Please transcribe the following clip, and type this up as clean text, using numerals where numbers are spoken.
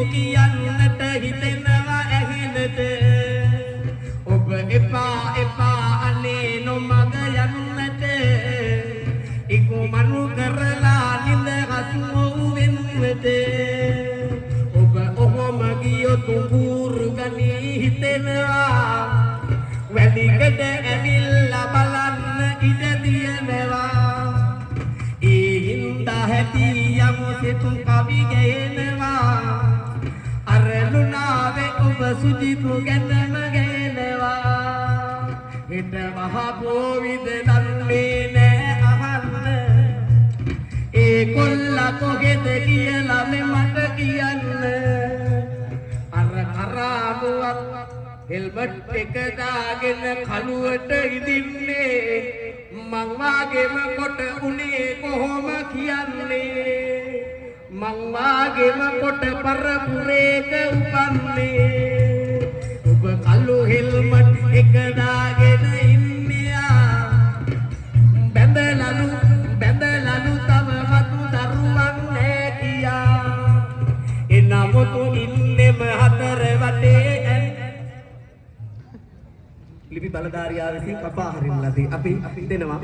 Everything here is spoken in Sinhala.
කියන්නට හිතෙනවා ඇහෙනට ඔබ එපා එපා අනේ නොමග යන්නට ඉක්මනු කරලා නිඳ හසු වෙන්නට ඔබ ඔහොම ගියොත් උගුරු ගනී හිතෙනවා වැඩිකට ඇවිල්ලා බලන්න ඉඩ දියනවා ඒ හින්දා හැටි යමු සිතු කවි ගයනවා අර ලුණාවේ ඔබ සුජිතු ගැනම ගයනවා හිත මහ පොවිද දන්නේ නෑ අහන්න ඒ කොල්ලා කොහෙද කියලා මට කියන්න අර කරාමුවක් හෙල්මට් එක දාගෙන කලුවට ඉදින්නේ මං වාගේම කොට උනේ කොහොම කියන්නේ මං වාගේම කොට පරපුරේක උපන්නේ ඔබ කලු හෙල්මට් එක දාගෙන ඉන්නියා බැඳලනු තව මතු දරුවන් නෑ කියා එනමුතු ඉන්නෙම හතර වටේ ලිපි බලධාරියා විසින් කපා හරින්න ලදී අපි දෙනවා